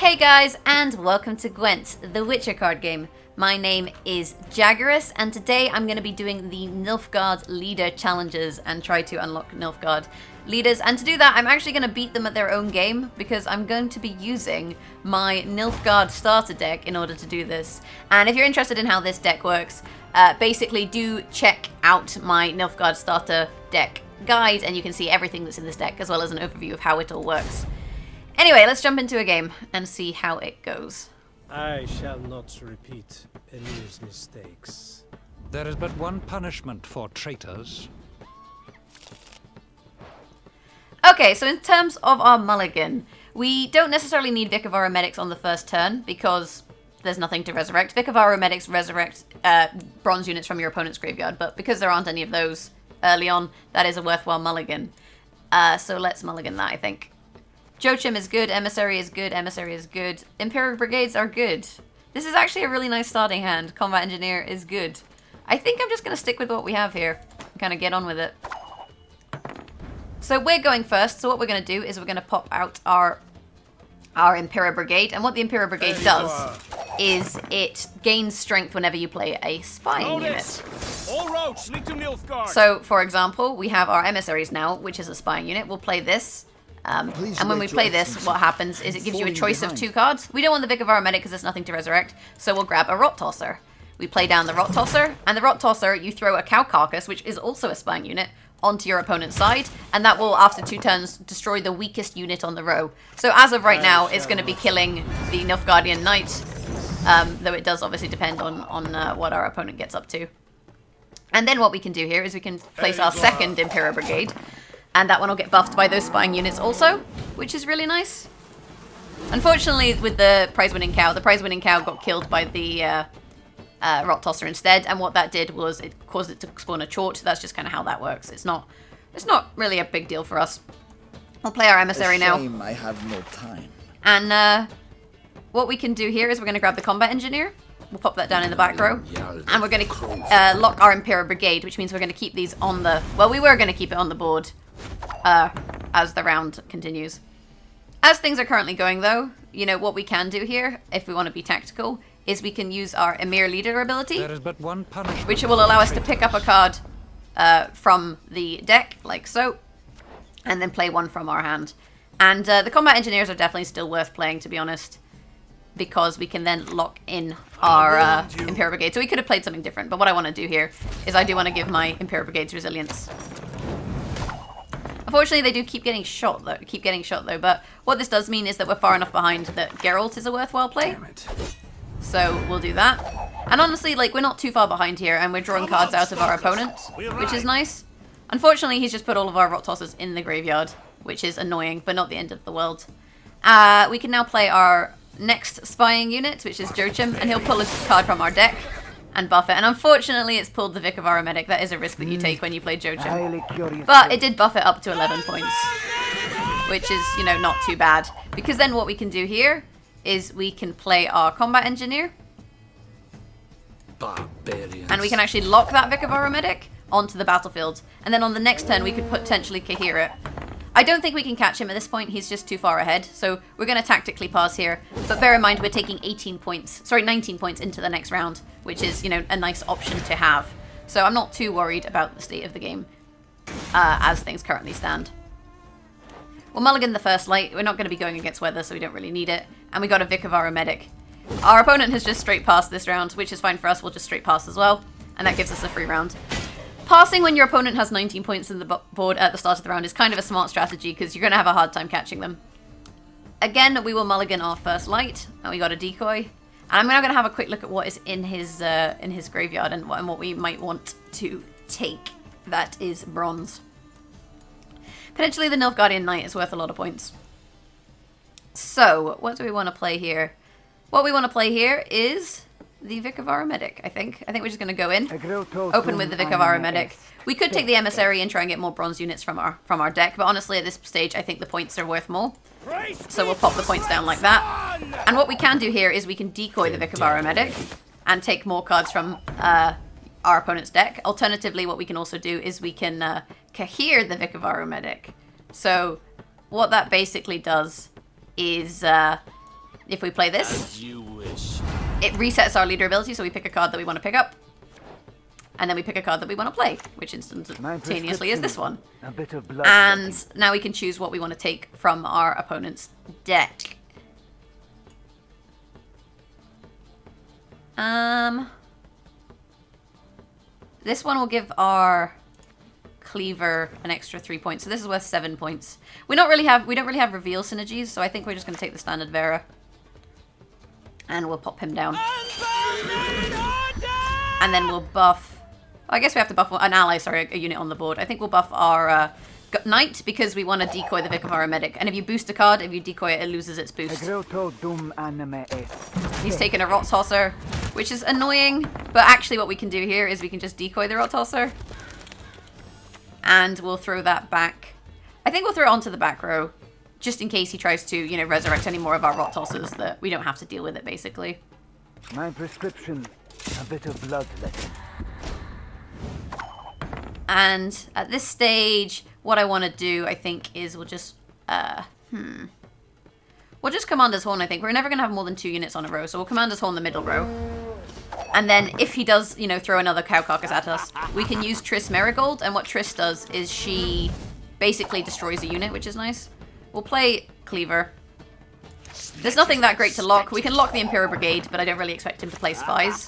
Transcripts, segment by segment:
Hey guys, and welcome to Gwent, the Witcher card game. My name is Jaggerus, and today I'm going to be doing the Nilfgaard leader challenges and try to unlock Nilfgaard leaders. And to do that, I'm actually going to beat them at their own game because I'm going to be using my Nilfgaard starter deck in order to do this. And if you're interested in how this deck works, basically do check out my Nilfgaard starter deck guide, and you can see everything that's in this deck as well as an overview of how it all works. Anyway, let's jump into a game and see how it goes. I shall not repeat Emir's mistakes. There is but one punishment for traitors. Okay, so in terms of our mulligan, we don't necessarily need Vic of Aromedics on the first turn because there's nothing to resurrect. Vic of Aromedics resurrect bronze units from your opponent's graveyard, but because there aren't any of those early on, that is a worthwhile mulligan. So let's mulligan that, I think. Joachim is good, Emissary is good, Emissary is good. Imperial Brigades are good. This is actually a really nice starting hand. Combat Engineer is good. I think I'm just going to stick with what we have here and kind of get on with it. So we're going first, so what we're going to do is we're going to pop out our Imperial Brigade, and what the Imperial Brigade does is it gains strength whenever you play a spying unit. All roads lead to Nilfgaard. So, for example, we have our Emissaries now, which is a spying unit. We'll play this. And when we play this, what happens is it gives you a choice of 2 cards. We don't want the Vic of Aromedic because there's nothing to resurrect, so we'll grab a Rot Tosser. We play down the Rot Tosser, and the Rot Tosser, you throw a Cow Carcass, which is also a spying unit, onto your opponent's side, and that will, after 2 turns, destroy the weakest unit on the row. So as of right now, it's going to be killing the Nilfgaardian Knight, though it does obviously depend on what our opponent gets up to. And then what we can do here is we can place our second Imperial Brigade, and that one will get buffed by those spying units also, which is really nice. Unfortunately, with the prize-winning cow got killed by the Rot Tosser instead, and what that did was it caused it to spawn a Chort. That's just kind of how that works. It's not really a big deal for us. We'll play our Emissary now. I have no time. And what we can do here is we're going to grab the Combat Engineer. We'll pop that down in the back row. And we're going to lock our Imperial Brigade, which means we're going to keep these on the... Well, we were going to keep it on the board as the round continues. As things are currently going, though, you know, what we can do here, if we want to be tactical, is we can use our Emir Leader ability, There is but one punishment, which will allow us to pick up a card from the deck, like so, and then play one from our hand. And the Combat Engineers are definitely still worth playing, to be honest, because we can then lock in our Imperial Brigade. So we could have played something different, but what I want to do here is I do want to give my Imperial Brigades resilience. Unfortunately, they do keep getting shot, though. But what this does mean is that we're far enough behind that Geralt is a worthwhile play. So we'll do that. And honestly, like, we're not too far behind here, and we're drawing cards out of our opponent, which is nice. Unfortunately, he's just put all of our Rot Tossers in the graveyard, which is annoying, but not the end of the world. We can now play our next spying unit, which is Joachim, and he'll pull a card from our deck and buff it. And unfortunately, it's pulled the Vic of Aromedic. That is a risk that you take when you play Joachim. But it did buff it up to 11 points, which is, you know, not too bad. Because then what we can do here is we can play our Combat Engineer. barbarians. And we can actually lock that Vic of Aromedic onto the battlefield. And then on the next turn, we could potentially Cahir it. I don't think we can catch him at this point. He's just too far ahead. So we're going to tactically pass here. But bear in mind, we're taking 19 points into the next round, which is, you know, a nice option to have. So I'm not too worried about the state of the game as things currently stand. We'll mulligan the first light. We're not going to be going against weather, so we don't really need it. And we got a Vic of Aromedic. Our opponent has just straight passed this round, which is fine for us. We'll just straight pass as well. And that gives us a free round. Passing when your opponent has 19 points in the board at the start of the round is kind of a smart strategy because you're going to have a hard time catching them. Again, we will mulligan our first light, and we got a decoy. And I'm now going to have a quick look at what is in his graveyard and what we might want to take. That is bronze. Potentially the Nilfgaardian Knight is worth a lot of points. So, what do we want to play here? What we want to play here is the Vic of Aromedic, I think. I think we're just going to go in, open with the Vic of Aromedic. We could take the Emissary and try and get more bronze units from our deck, but honestly at this stage I think the points are worth more. So we'll pop the points down like that. And what we can do here is we can decoy the Vic of Aromedic and take more cards from our opponent's deck. Alternatively, what we can also do is we can Cahir the Vic of Aromedic. So what that basically does is if we play this, As you wish. it resets our leader ability, so we pick a card that we want to pick up. And then we pick a card that we want to play, which instantaneously is this one. A bit of blood. And now we can choose what we want to take from our opponent's deck. This one will give our cleaver an extra 3 points, so this is worth 7 points. We don't really have reveal synergies, so I think we're just going to take the standard Vera, and we'll pop him down. And then we'll buff. I guess we have to buff an ally, sorry, a unit on the board. I think we'll buff our knight because we want to decoy the Vic of Aramedic. And if you boost a card, if you decoy it, it loses its boost. He's taken a Rot Tosser, which is annoying. But actually what we can do here is we can just decoy the Rot Tosser. And we'll throw that back. I think we'll throw it onto the back row. Just in case he tries to, you know, resurrect any more of our Rot Tossers, that we don't have to deal with it, basically. My prescription, a bit of bloodletting. And at this stage, what I want to do, I think, is we'll just, we'll just Commander's Horn, I think. We're never going to have more than 2 units on a row, so we'll Commander's Horn the middle row. And then if he does, you know, throw another Cow Carcass at us, we can use Triss Marigold, and what Triss does is she basically destroys a unit, which is nice. We'll play Cleaver. There's nothing that great to lock. We can lock the Imperial Brigade, but I don't really expect him to play Spies.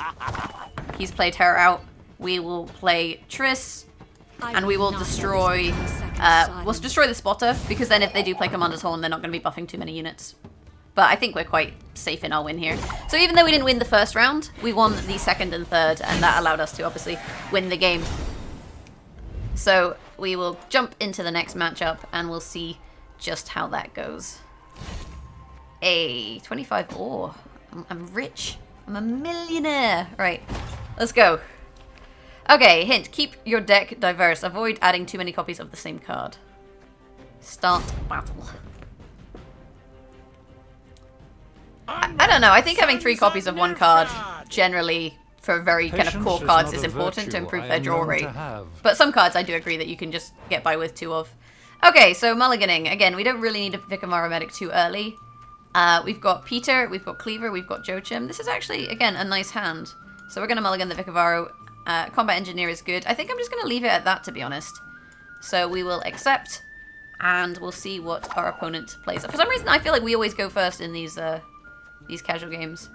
He's played her out. We will play Triss. And we will destroy, we'll destroy the spotter, because then if they do play Commander's Horn, they're not going to be buffing too many units. But I think we're quite safe in our win here. So even though we didn't win the first round, we won the second and third, and that allowed us to obviously win the game. So we will jump into the next matchup, and we'll see just how that goes. 25 ore. I'm rich. I'm a millionaire. Right, let's go. Okay, hint. Keep your deck diverse. Avoid adding too many copies of the same card. Start battle. I don't know. I think having 3 copies of one card generally for very kind of core cards is important to improve their draw rate. But some cards I do agree that you can just get by with 2 of. Okay, so mulliganing. Again, we don't really need a Vic of Aramedic too early. We've got Peter, we've got Cleaver, we've got Joachim. This is actually, again, a nice hand. So we're going to mulligan the Vic of Aro. Combat Engineer is good. I think I'm just going to leave it at that, to be honest. So we will accept, and we'll see what our opponent plays. For some reason, I feel like we always go first in these casual games.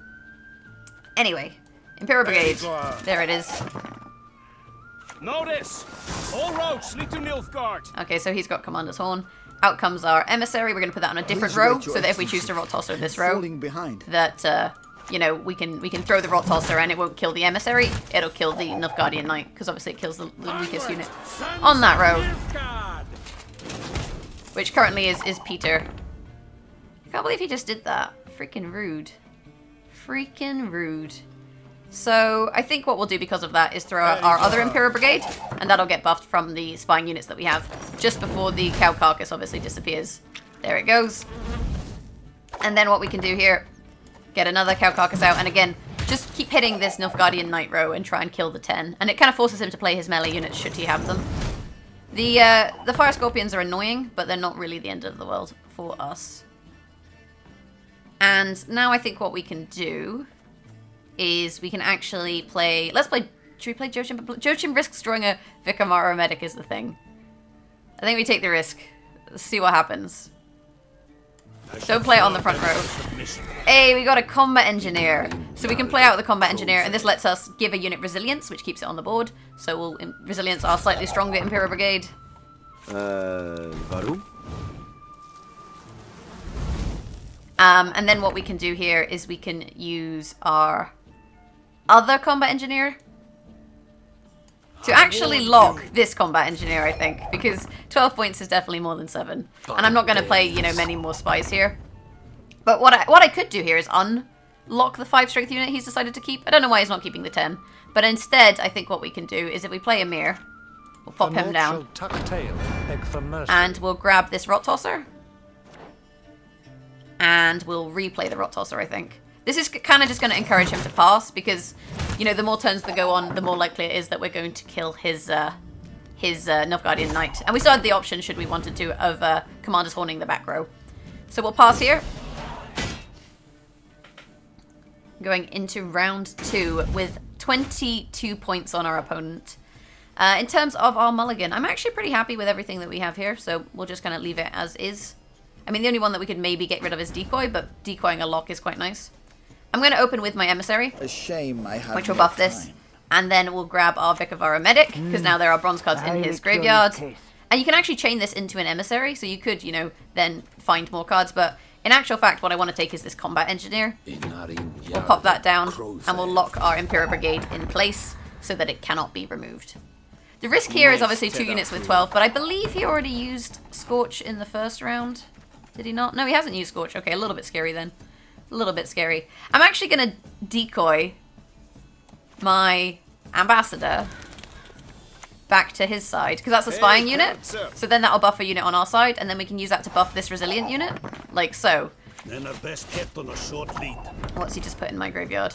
Anyway, Imperial Brigade. There it is. Notice! All roads lead to Nilfgaard. Okay, so he's got Commander's Horn. Out comes our Emissary. We're going to put that on a different row, so that if we choose to Rot Tosser this row, that, you know, we can throw the Rot Tosser and it won't kill the Emissary. It'll kill the Nilfgaardian Knight, because obviously it kills the weakest unit on that row. Which currently is Peter. I can't believe he just did that. Freaking rude. Freaking rude. So I think what we'll do because of that is throw out our other Imperial Brigade, and that'll get buffed from the spying units that we have just before the Cow Carcass obviously disappears. There it goes. And then what we can do here, get another Cow Carcass out, and again, just keep hitting this Nilfgaardian Knight row and try and kill the 10. And it kind of forces him to play his melee units should he have them. The Fire Scorpions are annoying, but they're not really the end of the world for us. And now I think what we can do is we can actually play... Should we play Joachim? Joachim risks drawing a Vic of Aramedic is the thing. I think we take the risk. Let's see what happens. Don't play it on the front row. Hey, we got a Combat Engineer. So we can play out the Combat Engineer, and this lets us give a unit Resilience, which keeps it on the board. So we'll Resilience our slightly stronger Imperial Brigade. Warum? And then what we can do here is we can use our other Combat Engineer to actually lock this Combat Engineer, I think, because 12 points is definitely more than 7. And I'm not going to play, you know, many more spies here. But what I could do here is unlock the 5 strength unit he's decided to keep. I don't know why he's not keeping the 10. But instead, I think what we can do is if we play Emir, we'll pop him down. And we'll grab this Rot Tosser. And we'll replay the Rot Tosser, I think. This is kind of just going to encourage him to pass, because, you know, the more turns that go on, the more likely it is that we're going to kill his Nilfgaardian Knight. And we still had the option, should we wanted to, of Commander's Horning the back row. So we'll pass here. going into round 2 with 22 points on our opponent. In terms of our mulligan, I'm actually pretty happy with everything that we have here, so we'll just kind of leave it as is. I mean, the only one that we could maybe get rid of is decoy, but decoying a lock is quite nice. I'm going to open with my emissary, A shame I have which will no buff this, time. and then we'll grab our Vicar of our Medic, because now there are bronze cards in Highly his curious graveyard. case. And you can actually chain this into an emissary, so you could, you know, then find more cards, but in actual fact, what I want to take is this Combat Engineer. We'll pop that down, and we'll lock our Imperial Brigade in place, so that it cannot be removed. The risk here is obviously 2 units with 12, but I believe he already used Scorch in the first round. Did he not? No, he hasn't used Scorch. Okay, a little bit scary then. A little bit scary. I'm actually going to decoy my Ambassador back to his side, because that's a spying unit. So then that'll buff a unit on our side, and then we can use that to buff this resilient unit, like so. Men are best kept on a short lead. What's he just put in my graveyard?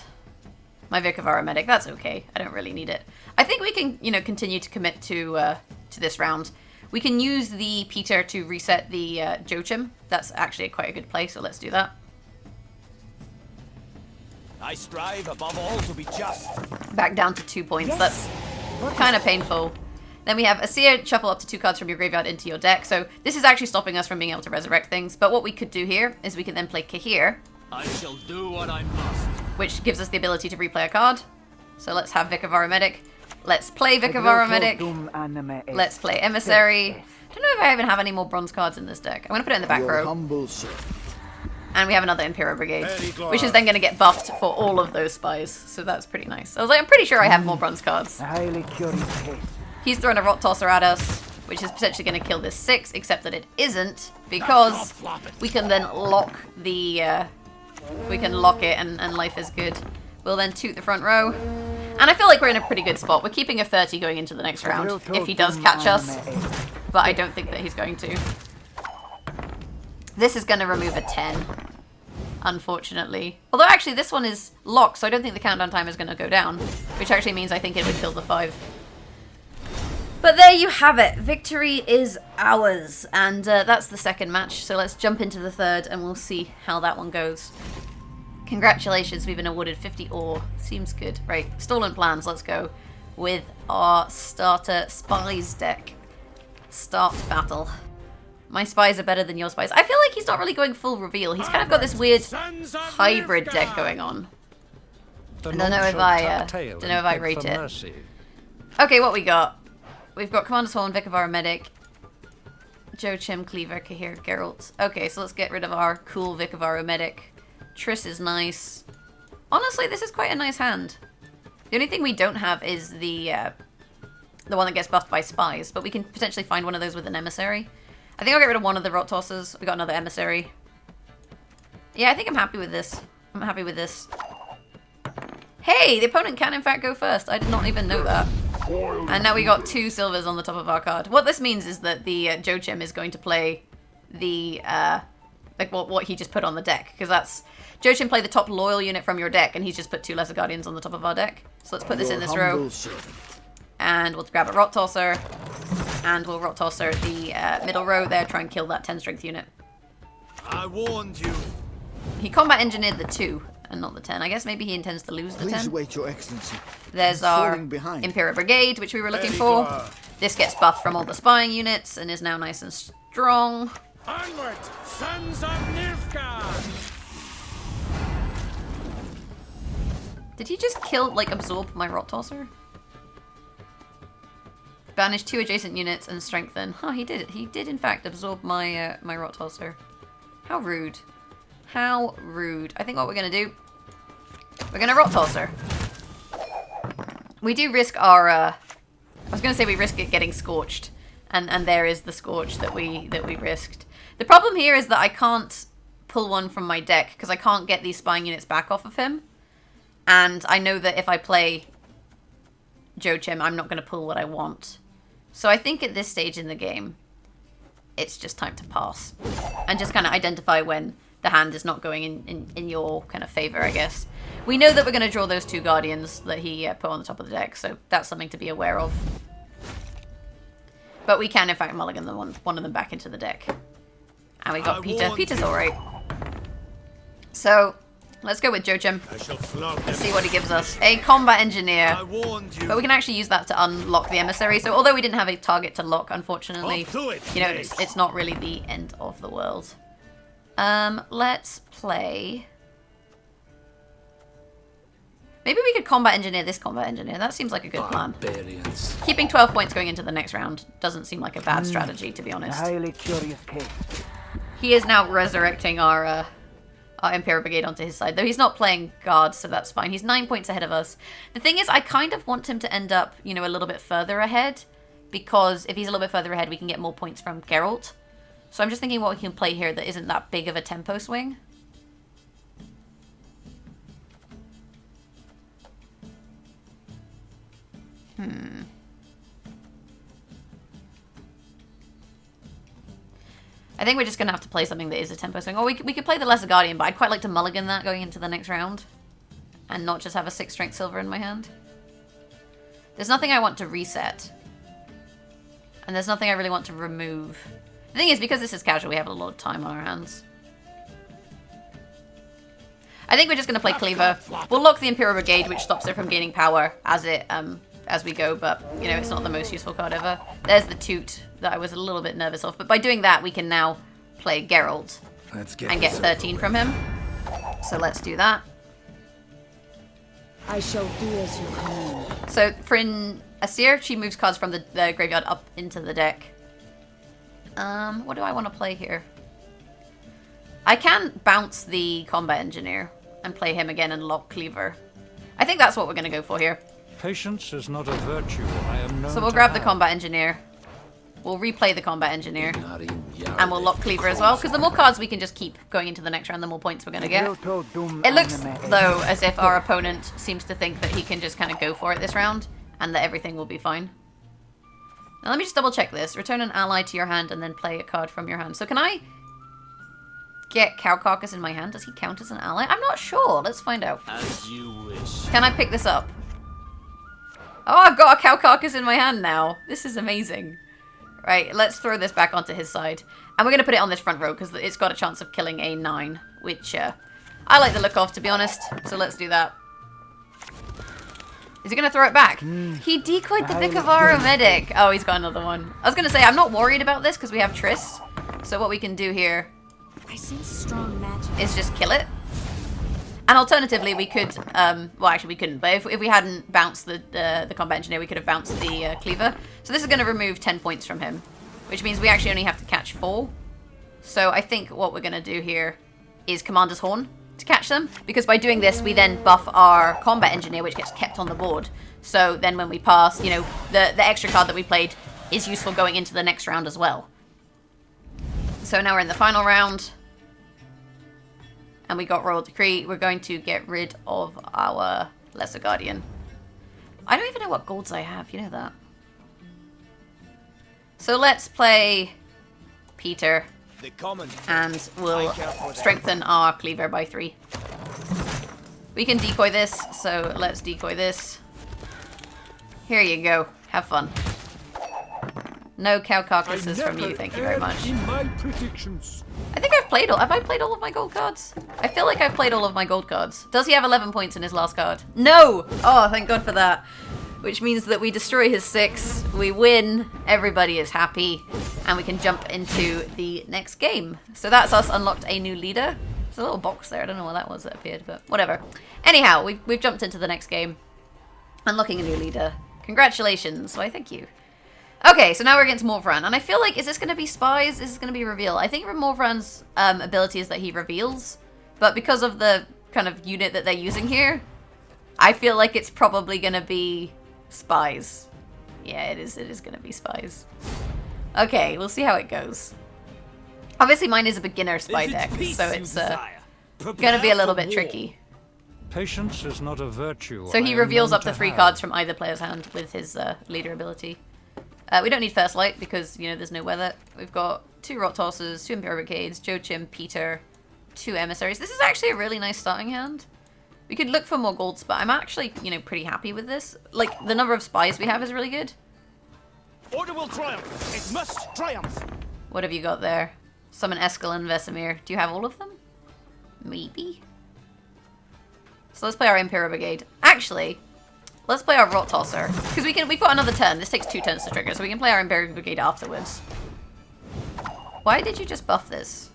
My Vicar of our Medic. That's okay. I don't really need it. I think we can, you know, continue to commit to this round. We can use the Peter to reset the Joachim. That's actually quite a good play, so let's do that. I strive above all to be just. Back down to 2 points. That's kind of painful. Then we have a Seer, shuffle up to 2 cards from your graveyard into your deck. So this is actually stopping us from being able to resurrect things. But what we could do here is we can then play Kahir, I shall do what I must. which gives us the ability to replay a card. So let's have Vicar of our Medic. Let's play Vicar of our Medic. Let's play Emissary. I don't know if I even have any more bronze cards in this deck. I'm going to put it in the back Your row. humble servant. And we have another Imperial Brigade, which is then going to get buffed for all of those spies. So that's pretty nice. I was like, I'm pretty sure I have more bronze cards. A highly curious case. He's throwing a Rot Tosser at us, which is potentially going to kill this 6, except that it isn't, because we can then lock the... we can lock it and life is good. We'll then toot the front row. And I feel like we're in a pretty good spot. We're keeping a 30 going into the next round, if he does catch us. But I don't think that he's going to. This is going to remove a 10, unfortunately. Although actually this one is locked, so I don't think the countdown time is going to go down. Which actually means I think it would kill the 5. But there you have it. Victory is ours. And that's the second match. So let's jump into the third and we'll see how that one goes. Congratulations, we've been awarded 50 ore. Seems good. Right, Stolen Plans, let's go. With our starter Spies deck. Start battle. My spies are better than your spies. I feel like he's not really going full reveal. He's kind of got this weird hybrid deck going on. The I don't know if monk I, shall tuck tail don't know if and I beg rate for it. mercy. Okay, what we got? We've got Commander's Horn, Vicar of our Medic, Joachim, Cleaver, Kahir, Geralt. Okay, so let's get rid of our cool Vicar of our Medic. Triss is nice. Honestly, this is quite a nice hand. The only thing we don't have is the one that gets buffed by spies, but we can potentially find one of those with an emissary. I think I'll get rid of one of the Rot Tossers. We got another emissary. Yeah, I think I'm happy with this. I'm happy with this. Hey, the opponent can in fact go first. I did not even know that. And now we got 2 silvers on the top of our card. What this means is that the Joachim is going to play the like what he just put on the deck, because that's Joachim play the top loyal unit from your deck, and he's just put 2 Lesser Guardians on the top of our deck. So let's put this in this row, Humble servant. and we'll grab a Rot Tosser, and we'll Rot Tosser the middle row there, try and kill that 10 strength unit. I warned you. He combat engineered the 2 and not the 10. I guess maybe he intends to lose the Please 10. wait, Your Excellency. There's I'm our falling behind. Imperial Brigade, which we were looking Very for. good. This gets buffed from all the spying units and is now nice and strong. Onward, sons of Nilfgaard. Did he just kill, like, absorb my Rot Tosser? Banish 2 adjacent units and strengthen. Oh, he did it. He did, in fact, absorb my my Rot Tosser. How rude. How rude. I think what we're going to do, we're going to Rot Tosser. We do risk our, I was going to say we risk it getting scorched. And there is the scorch that we risked. The problem here is that I can't pull one from my deck, because I can't get these spying units back off of him. And I know that if I play Joachim, I'm not going to pull what I want. So I think at this stage in the game, it's just time to pass. And just kind of identify when the hand is not going in your kind of favor, I guess. We know that we're going to draw those 2 Guardians that he put on the top of the deck, so that's something to be aware of. But we can, in fact, mulligan one of them back into the deck. And we got Peter. Peter's alright. So, Let's go with Joachim. I shall flog them. Let's see what he gives us. A combat engineer. I warned you. But we can actually use that to unlock the emissary. So although we didn't have a target to lock, unfortunately, Up to it, you know, mates. it's not really the end of the world. Let's play. Maybe we could combat engineer this combat engineer. That seems like a good plan. Barbarians. Keeping 12 points going into the next round doesn't seem like a bad strategy, to be A honest. highly curious case. He is now resurrecting our Imperial Brigade onto his side, though he's not playing guard, so that's fine. He's 9 points ahead of us. The thing is, I kind of want him to end up, you know, a little bit further ahead, because if he's a little bit further ahead, we can get more points from Geralt. So I'm just thinking what we can play here that isn't that big of a tempo swing. I think we're just going to have to play something that is a tempo swing. Or we could play the Lesser Guardian, but I'd quite like to mulligan that going into the next round. And not just have a 6 strength silver in my hand. There's nothing I want to reset. And there's nothing I really want to remove. The thing is, because this is casual, we have a lot of time on our hands. I think we're just going to play Cleaver. We'll lock the Imperial Brigade, which stops it from gaining power as we go, but, you know, it's not the most useful card ever. There's the Toot that I was a little bit nervous of, but by doing that, we can now play Geralt and get 13 from him. So let's do that. I shall do as you command. So for Asir, she moves cards from the graveyard up into the deck. What do I want to play here? I can bounce the Combat Engineer and play him again and lock Cleaver. I think that's what we're going to go for here. Patience is not a virtue I am known So we'll to grab the have. Combat Engineer. We'll replay the Combat Engineer. And we'll lock Cleaver as well, because the more cards we can just keep going into the next round, the more points we're going to get. It looks, though, as if our opponent seems to think that he can just kind of go for it this round, and that everything will be fine. Now let me just double check this. Return an ally to your hand and then play a card from your hand. So can I get Cow Carcass in my hand? Does he count as an ally? I'm not sure. Let's find out. As you wish. Can I pick this up? Oh, I've got a Cow Carcass in my hand now. This is amazing. Right, let's throw this back onto his side. And we're going to put it on this front row because it's got a chance of killing a 9, which I like the look of, to be honest. So let's do that. Is he going to throw it back? He decoyed the Vicavara Medic. Oh, he's got another one. I was going to say, I'm not worried about this because we have Triss. So what we can do here I sense strong magic. is just kill it. And alternatively, we could, well, actually we couldn't, but if we hadn't bounced the Combat Engineer, we could have bounced the Cleaver. So this is going to remove 10 points from him, which means we actually only have to catch 4. So I think what we're going to do here is Commander's Horn to catch them, because by doing this, we then buff our Combat Engineer, which gets kept on the board. So then when we pass, you know, the extra card that we played is useful going into the next round as well. So now we're in the final round. And we got Royal Decree. We're going to get rid of our Lesser Guardian. I don't even know what golds I have. You know that. So let's play Peter. The common. And we'll strengthen our Cleaver by 3. We can decoy this. So let's decoy this. Here you go. Have fun. No Cow Carcasses from you. Thank you very much. In my predictions. I think I've played all. Have I played all of my gold cards? I feel like I've played all of my gold cards. Does he have 11 points in his last card? No! Oh, thank God for that. Which means that we destroy his 6, we win, everybody is happy, and we can jump into the next game. So that's us unlocked a new leader. There's a little box there. I don't know what that was that appeared, but whatever. Anyhow, we've jumped into the next game. Unlocking a new leader. Congratulations. Why, thank you. Okay, so now we're against Morvran, and I feel like, is this going to be spies? Is this going to be reveal? I think Morvran's ability is that he reveals, but because of the kind of unit that they're using here, I feel like it's probably going to be spies. Yeah, it is going to be spies. Okay, we'll see how it goes. Obviously, mine is a beginner spy deck, so it's going to be a little bit tricky. Patience is not a virtue. So he I am reveals known up to to 3 have. cards from either player's hand with his leader ability. We don't need First Light because, you know, there's no weather. We've got 2 Rot Tossers, 2 Imperial Brigades, Joachim, Peter, 2 Emissaries. This is actually a really nice starting hand. We could look for more golds, but I'm actually, you know, pretty happy with this. Like, the number of spies we have is really good. Order will triumph. It must triumph. What have you got there? Summon Eskel and Vesemir. Do you have all of them? Maybe. So let's play our Imperial Brigade. Actually, let's play our Rot Tosser. Because we've got another turn. This takes 2 turns to trigger, so we can play our Imperial Brigade afterwards. Why did you just buff this?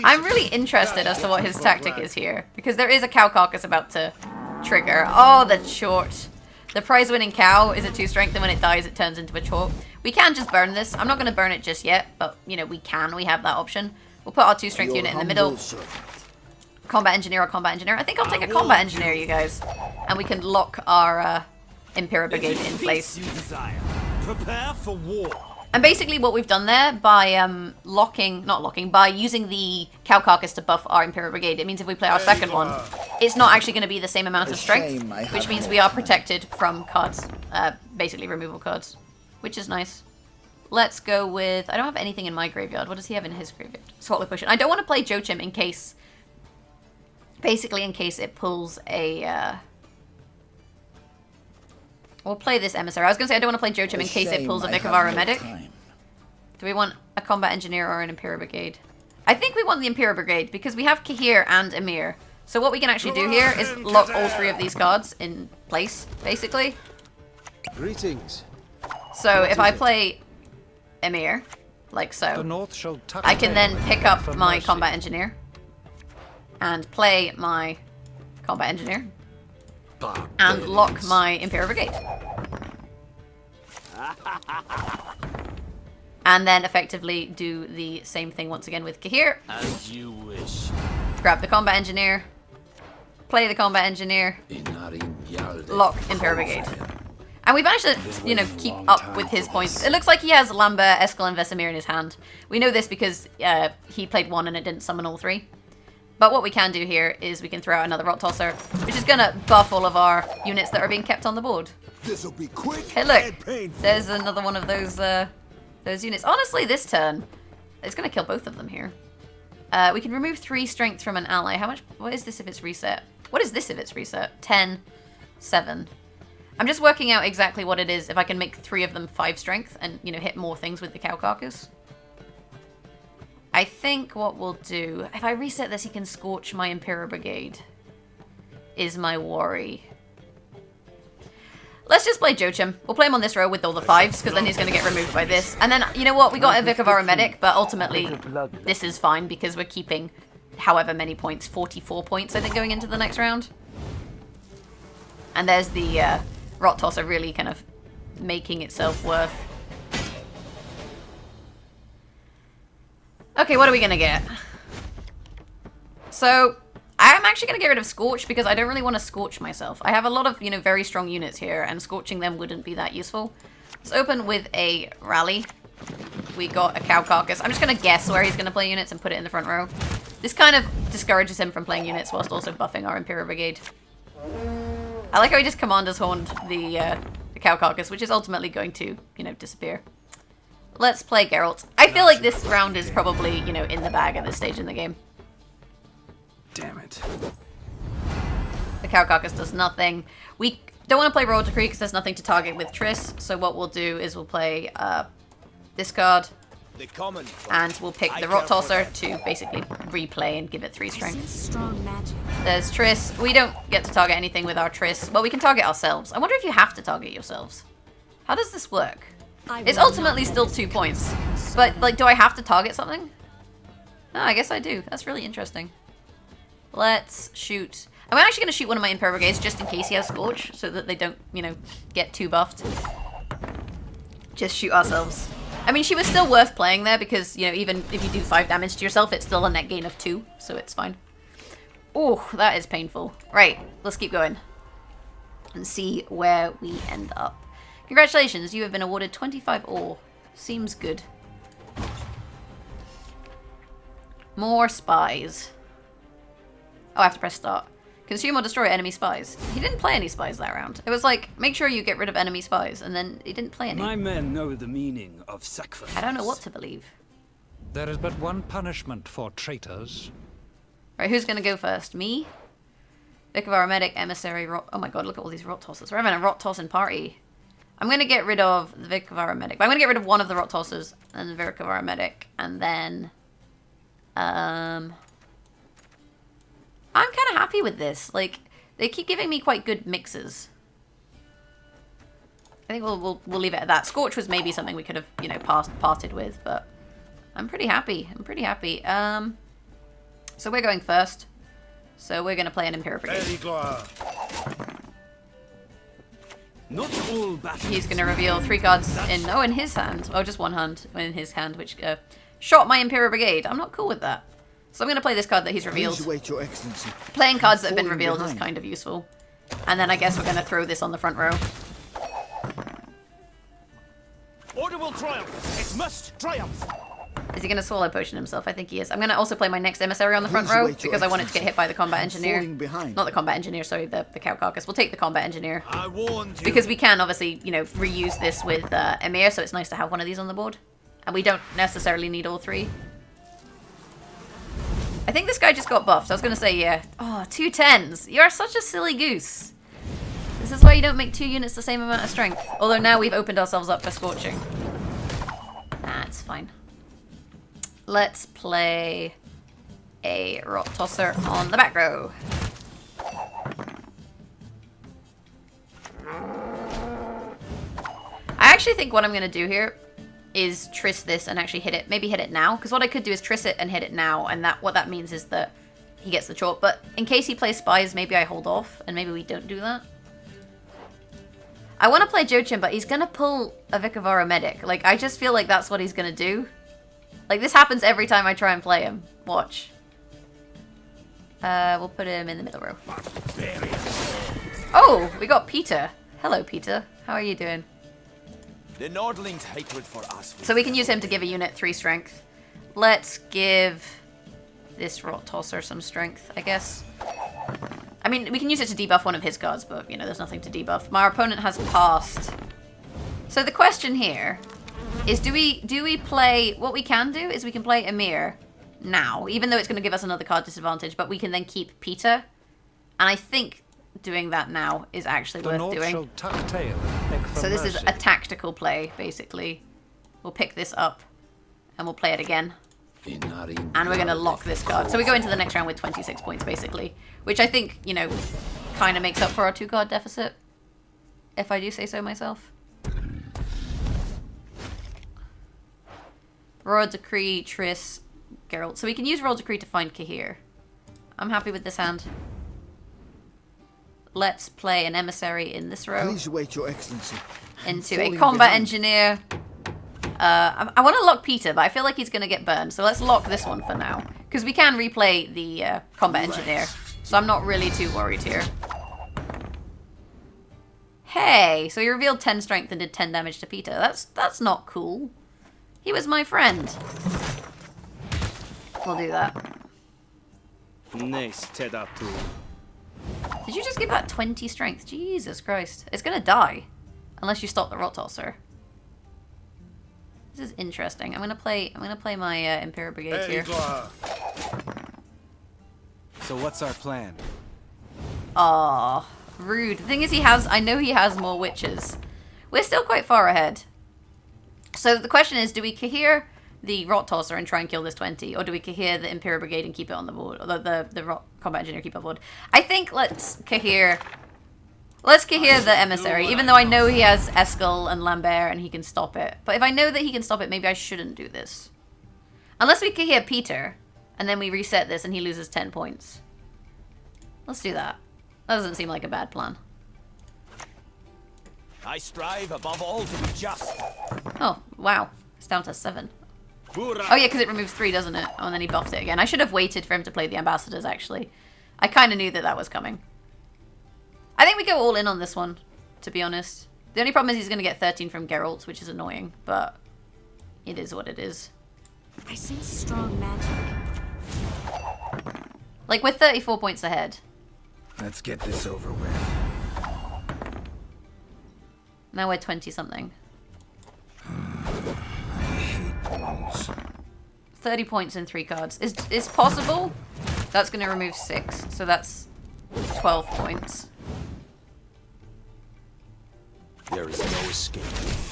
I'm really interested as to what his tactic is here. Because there is a cow carcass about to trigger. Oh, the short. The prize-winning cow is a 2 strength, and when it dies, it turns into a chort. We can just burn this. I'm not going to burn it just yet, but, you know, we can. We have that option. We'll put our 2 strength unit in the middle. Combat engineer or combat engineer. I think I'll take a combat engineer, you guys. And we can lock our Imperial Brigade in place. Prepare for war. And basically what we've done there by by using the cow carcass to buff our Imperial Brigade, it means if we play our second one, it's not actually going to be the same amount of strength, which means we are protected from cards, basically removal cards, which is nice. Let's go with, I don't have anything in my graveyard. What does he have in his graveyard? That's what we're pushing. I don't want to play Joachim in case, basically in case it pulls a, we'll play this emissary. I was going to say I don't want to play Joachim in case it pulls a Vic of Medic. Do we want a combat engineer or an Imperial Brigade? I think we want the Imperial Brigade because we have Cahir and Emir. So what we can actually do here is lock all 3 of these cards in place, basically. Greetings. So if I play Emir, like The so, North shall tuck I can then tail pick up for my mercy. combat engineer and play my combat engineer and lock my Imperial Brigade. And then effectively do the same thing once again with Cahir. As you wish. Grab the combat engineer, play the combat engineer, lock Imperial Brigade. And we managed to, you know, keep up with his points. It looks like he has Lambert, Eskel, and Vesemir in his hand. We know this because he played 1 and it didn't summon all 3. But what we can do here is we can throw out another Rot Tosser, which is going to buff all of our units that are being kept on the board. This'll be quick. Hey, look, there's another one of those units. Honestly, this turn, it's going to kill both of them here. We can remove 3 strength from an ally. How much? What is this if it's reset? What is this if it's reset? 10, 7. I'm just working out exactly what it is if I can make 3 of them 5 strength and, you know, hit more things with the cow carcass. I think what we'll do, if I reset this, he can scorch my Imperial Brigade, is my worry. Let's just play Joachim. We'll play him on this row with all the 5s, because then he's going to get removed by this. And then, you know what, we got a Vic of Medic, but ultimately, this is fine, because we're keeping however many points, 44 points, I think, going into the next round. And there's the Rot Tosser really kind of making itself worth. Okay, what are we going to get? So, I'm actually going to get rid of Scorch because I don't really want to Scorch myself. I have a lot of, you know, very strong units here, and Scorching them wouldn't be that useful. Let's open with a Rally. We got a Cow Carcass. I'm just going to guess where he's going to play units and put it in the front row. This kind of discourages him from playing units whilst also buffing our Imperial Brigade. I like how he just Commander's Horned the Cow Carcass, which is ultimately going to, you know, disappear. Let's play Geralt. I feel like this round is probably, you know, in the bag at this stage in the game. Damn it. The Cow Carcass does nothing. We don't want to play Royal Decree because there's nothing to target with Triss. So what we'll do is we'll play this card. And we'll pick the Rot Tosser to basically replay and give it 3 strength. Strong magic. There's Triss. We don't get to target anything with our Triss. Well, we can target ourselves. I wonder if you have to target yourselves. How does this work? It's ultimately still 2 points. But, like, do I have to target something? Oh, I guess I do. That's really interesting. Let's shoot. I'm actually going to shoot one of my Imperial Brigades just in case he has Scorch, so that they don't, you know, get too buffed. Just shoot ourselves. I mean, she was still worth playing there because, you know, even if you do 5 damage to yourself, it's still a net gain of 2, so it's fine. Oh, that is painful. Right, let's keep going and see where we end up. Congratulations, you have been awarded 25 ore. Seems good. More spies. Oh, I have to press start. Consume or destroy enemy spies. He didn't play any spies that round. It was like, make sure you get rid of enemy spies, and then he didn't play any. My men know the meaning of sacrifice. I don't know what to believe. There is but one punishment for traitors. Right, who's going to go first? Me? Vic of Aromatic, Emissary, Rot... Oh my god, look at all these Rot Tossers. We're having a Rot Tossing party. I'm going to get rid of the Vic of Aromatic. But I'm going to get rid of one of the Rot Tossers, and the Vic of Aromatic, and then... I'm kind of happy with this. Like, They keep giving me quite good mixes. I think we'll leave it at that. Scorch was maybe something we could have, you know, parted with, but I'm pretty happy. I'm pretty happy. So we're going first. So we're going to play an Imperial Brigade. Not all battles. He's going to reveal 3 cards in his hand. Oh, just one hand in his hand, which shot my Imperial Brigade. I'm not cool with that. So I'm going to play this card that he's revealed. Please wait, Your Excellency. Playing cards that have been Falling revealed is behind. kind of useful. And then I guess we're going to throw this on the front row. Order will triumph. It must triumph. Is he going to swallow potion himself? I think he is. I'm going to also play my next emissary on the front Please row wait, Your because I want it to get Excellency. hit by the combat engineer. Falling behind. Not the combat engineer, sorry, the cow carcass. We'll take the combat engineer. I warned you. Because we can obviously, you know, reuse this with Emir, so it's nice to have one of these on the board. And we don't necessarily need all 3. I think this guy just got buffed. I was going to say, yeah. Oh, 2 10s. You're such a silly goose. This is why you don't make 2 units the same amount of strength. Although now we've opened ourselves up for scorching. Nah, it's fine. Let's play a Rot Tosser on the back row. I actually think what I'm going to do here is Triss this and actually hit it. Maybe hit it now. Because what I could do is Triss it and hit it now. And what that means is that he gets the chalk. But in case he plays spies, maybe I hold off. And maybe we don't do that. I want to play Joachim, but he's going to pull a Vikavara Medic. Like, I just feel like that's what he's going to do. Like, this happens every time I try and play him. Watch. We'll put him in the middle row. Oh, we got Peter. Hello, Peter. How are you doing? The Nordling's hatred for us. So we can use him to give a unit 3 strength. Let's give this Rot Tosser some strength, I guess. I mean, we can use it to debuff one of his cards, but, you know, there's nothing to debuff. My opponent has passed. So the question here is, do we play... What we can do is we can play Emir now, even though it's going to give us another card disadvantage, but we can then keep Peter. And I think doing that now is actually The worth North doing. shall tuck tail and beg for So this is mercy. a tactical play, basically. We'll pick this up, and we'll play it again. And we're going to lock this card. So we go into the next round with 26 points, basically. Which I think, you know, kind of makes up for our 2-card deficit. If I do say so myself. Royal Decree, Triss, Geralt. So we can use Royal Decree to find Cahir. I'm happy with this hand. Let's play an emissary in this row. Please wait, Your Excellency. Into a Falling combat behind. engineer. I want to lock Peter, but I feel like he's going to get burned. So let's lock this one for now. Because we can replay the combat engineer. So I'm not really too worried here. Hey, so he revealed 10 strength and did 10 damage to Peter. That's not cool. He was my friend. We'll do that. Nice, Tedatu. Did you just give that 20 strength? Jesus Christ. It's going to die. Unless you stop the Rot Tosser. This is interesting. I'm gonna play my Imperial Brigade here. So what's our plan? Aw, rude. The thing is, I know he has more witches. We're still quite far ahead. So the question is, do we Cahir the Rot Tosser and try and kill this 20, or do we Cahir the Imperial Brigade and keep it on the board, or the Rot Combat Engineer keep it on board? I think let's Cahir the Emissary, even though I know he has Eskel and Lambert and he can stop it. But if I know that he can stop it, maybe I shouldn't do this. Unless we Cahir Peter, and then we reset this and he loses 10 points. Let's do that. That doesn't seem like a bad plan. I strive above all to be just. Oh, wow. It's down to 7. Hoorah. Oh yeah, because it removes 3, doesn't it? Oh, and then he buffed it again. I should have waited for him to play the Ambassadors, actually. I kind of knew that was coming. I think we go all in on this one, to be honest. The only problem is he's going to get 13 from Geralt, which is annoying, but it is what it is. I sense strong magic. Like, we're 34 points ahead. Let's get this over with. Now we're 20-something. 30 points in 3 cards. Is possible? That's going to remove 6, so that's 12 points. There is no escape.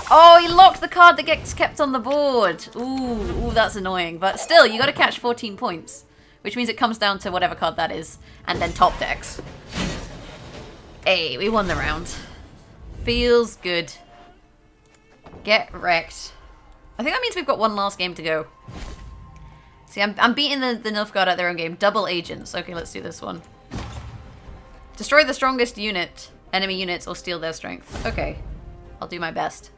Oh, he locked the card that gets kept on the board. Ooh, that's annoying. But still, you got to catch 14 points, which means it comes down to whatever card that is, and then top decks. Hey, we won the round. Feels good. Get wrecked. I think that means we've got one last game to go. See, I'm beating the Nilfgaard at their own game. Double agents. Okay, let's do this one. Destroy the strongest enemy units, or steal their strength. Okay. I'll do my best.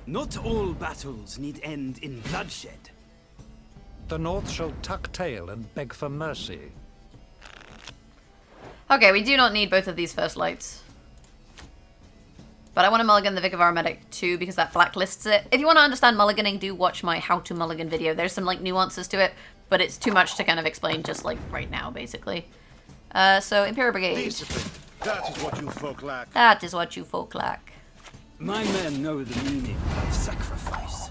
Not all battles need end in bloodshed. The North shall tuck tail and beg for mercy. Okay, we do not need both of these first lights. But I want to mulligan the Vic of Aromedic too, because that blacklists it. If you want to understand mulliganing, do watch my how to mulligan video. There's some like nuances to it, but it's too much to kind of explain just like right now, basically. So Imperial Brigade. Discipline. That is what you folk lack. That is what you folk lack. My men know the meaning of sacrifice.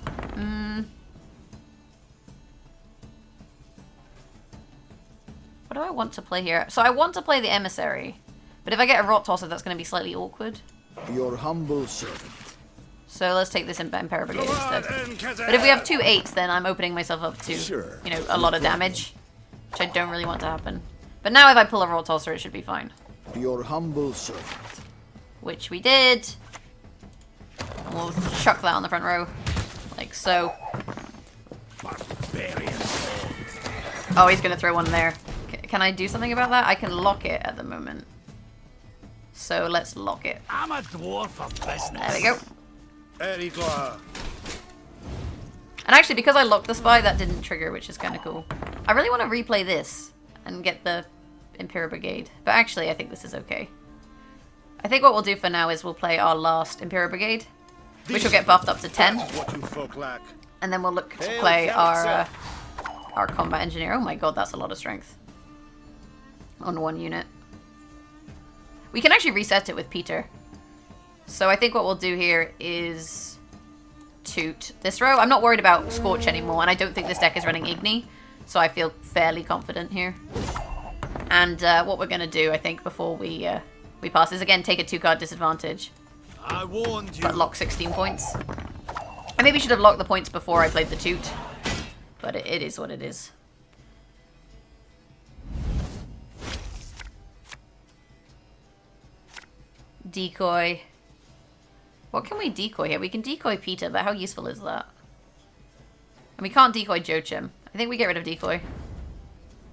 What do I want to play here? So I want to play the Emissary, but if I get a Rot Tosser, that's going to be slightly awkward. Your humble servant. So let's take this Imperial Brigade instead. But if we have 2 8s, then I'm opening myself up to, you know, a lot of damage, which I don't really want to happen. But now if I pull a Rot Tosser, it should be fine. Your humble servant. Which we did. And we'll chuck that on the front row, like so. Oh, he's going to throw one there. Can I do something about that? I can lock it at the moment. So let's lock it. I'm a dwarf of business. There we go. Very glad. And actually, because I locked the spy, that didn't trigger, which is kind of cool. I really want to replay this and get the Imperial Brigade. But actually, I think this is okay. I think what we'll do for now is we'll play our last Imperial Brigade, which will get buffed up to 10. That is what you folk lack. And then we'll look to play our combat engineer. Oh my god, that's a lot of strength. On one unit. We can actually reset it with Peter. So I think what we'll do here is toot this row. I'm not worried about Scorch anymore, and I don't think this deck is running Igni, so I feel fairly confident here. And what we're going to do, I think, before we pass is, again, take a 2-card disadvantage. I warned you. But lock 16 points. I maybe should have locked the points before I played the toot, but it is what it is. Decoy. What can we decoy here? We can decoy Peter, but how useful is that? And we can't decoy Joachim. I think we get rid of decoy.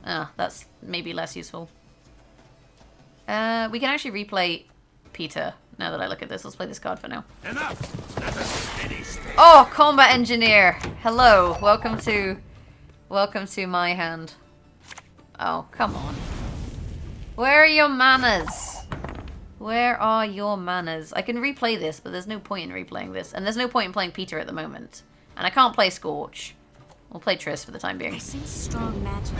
Ah, that's maybe less useful. We can actually replay Peter. Now that I look at this, let's play this card for now. Enough. Let us finish this. Oh, combat engineer. Hello. Welcome to my hand. Oh, come on. Where are your manners? Where are your manners? I can replay this, but there's no point in replaying this. And there's no point in playing Peter at the moment. And I can't play Scorch. We'll play Triss for the time being. I sense strong magic.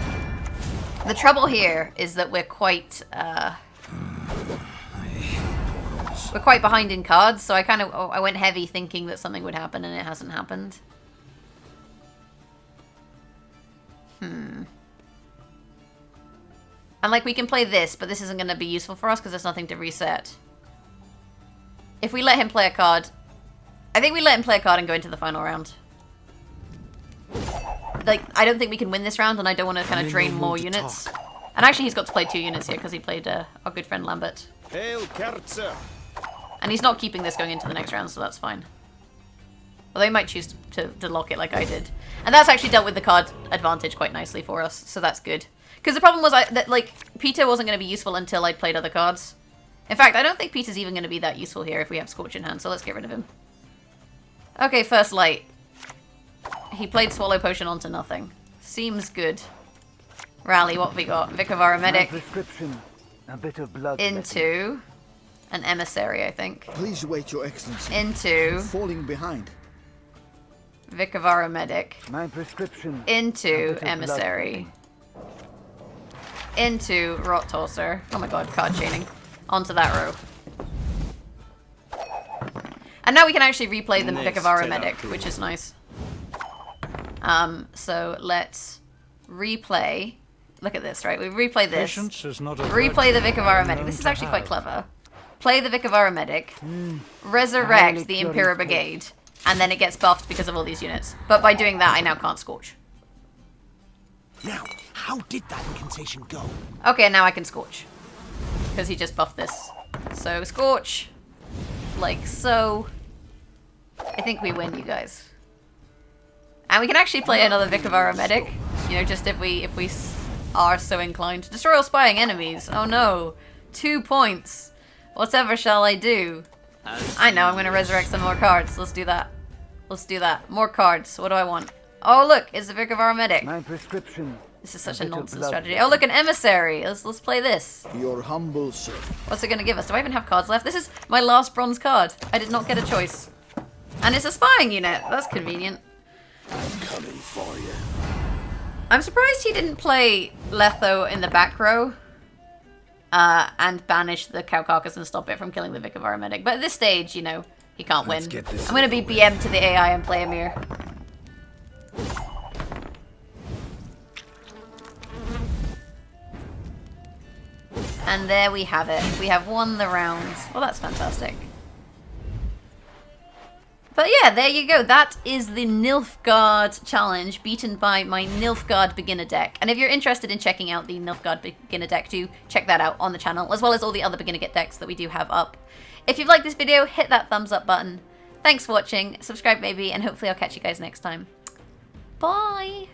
The trouble here is that we're quite behind in cards, so I went heavy thinking that something would happen, and it hasn't happened. And like, we can play this, but this isn't going to be useful for us because there's nothing to reset. If we let him play a card, I think we let him play a card and go into the final round. Like, I don't think we can win this round, and I don't want to kind of drain more units. And actually, he's got to play 2 units here because he played our good friend Lambert. Hail Kerzer. And he's not keeping this going into the next round, so that's fine. Although he might choose to lock it like I did. And that's actually dealt with the card advantage quite nicely for us, so that's good. Because the problem was that like, Peter wasn't going to be useful until I'd played other cards. In fact, I don't think Peter's even going to be that useful here if we have Scorch in hand, so let's get rid of him. Okay, first light. He played Swallow Potion onto nothing. Seems good. Rally, what have we got? Vic of Aromedic. Prescription. A bit of blood. Into an Emissary, I think. Please wait, Your Excellency. Into Falling behind. Vic of Aromedic. My prescription. Into Emissary. Into Rot Tosser. Oh my god, card chaining. Onto that row. And now we can actually replay the Vic of Aromedic, which is nice. So let's replay. Look at this, right? We replay this. Patience is not a Replay the Vic of Aromedic. known This is to actually quite have. clever. Play the Vic of Aromedic. Resurrect the Imperial Brigade. And then it gets buffed because of all these units. But by doing that, I now can't Scorch. Now, how did that incantation go? Okay, now I can Scorch. because he just buffed this. So Scorch, like so. I think we win, you guys. And we can actually play another Vic of our Medic, you know, just if we are so inclined. Destroy all spying enemies. Oh no. 2 points. Whatever shall I do? I know, I'm going to resurrect some more cards. Let's do that. Let's do that. More cards. What do I want? Oh look, it's the Vic of our Medic. My prescription. This is such a bit of nonsense blood. strategy. Oh look, an emissary. Let's play this. Your humble servant. What's it going to give us? Do I even have cards left? This is my last bronze card. I did not get a choice. And it's a spying unit. That's convenient. I'm coming for you. I'm surprised he didn't play Letho in the back row. And banish the cow carcass and stop it from killing the Vic of our Medic. But at this stage, you know, he can't win. get this I'm going to be BM to the AI and play Amir. And there we have it. We have won the round. Well, that's fantastic. But yeah, there you go. That is the Nilfgaard challenge, beaten by my Nilfgaard beginner deck. And if you're interested in checking out the Nilfgaard beginner deck, do check that out on the channel, as well as all the other beginner decks that we do have up. If you've liked this video, hit that thumbs up button. Thanks for watching, subscribe maybe, and hopefully I'll catch you guys next time. Bye!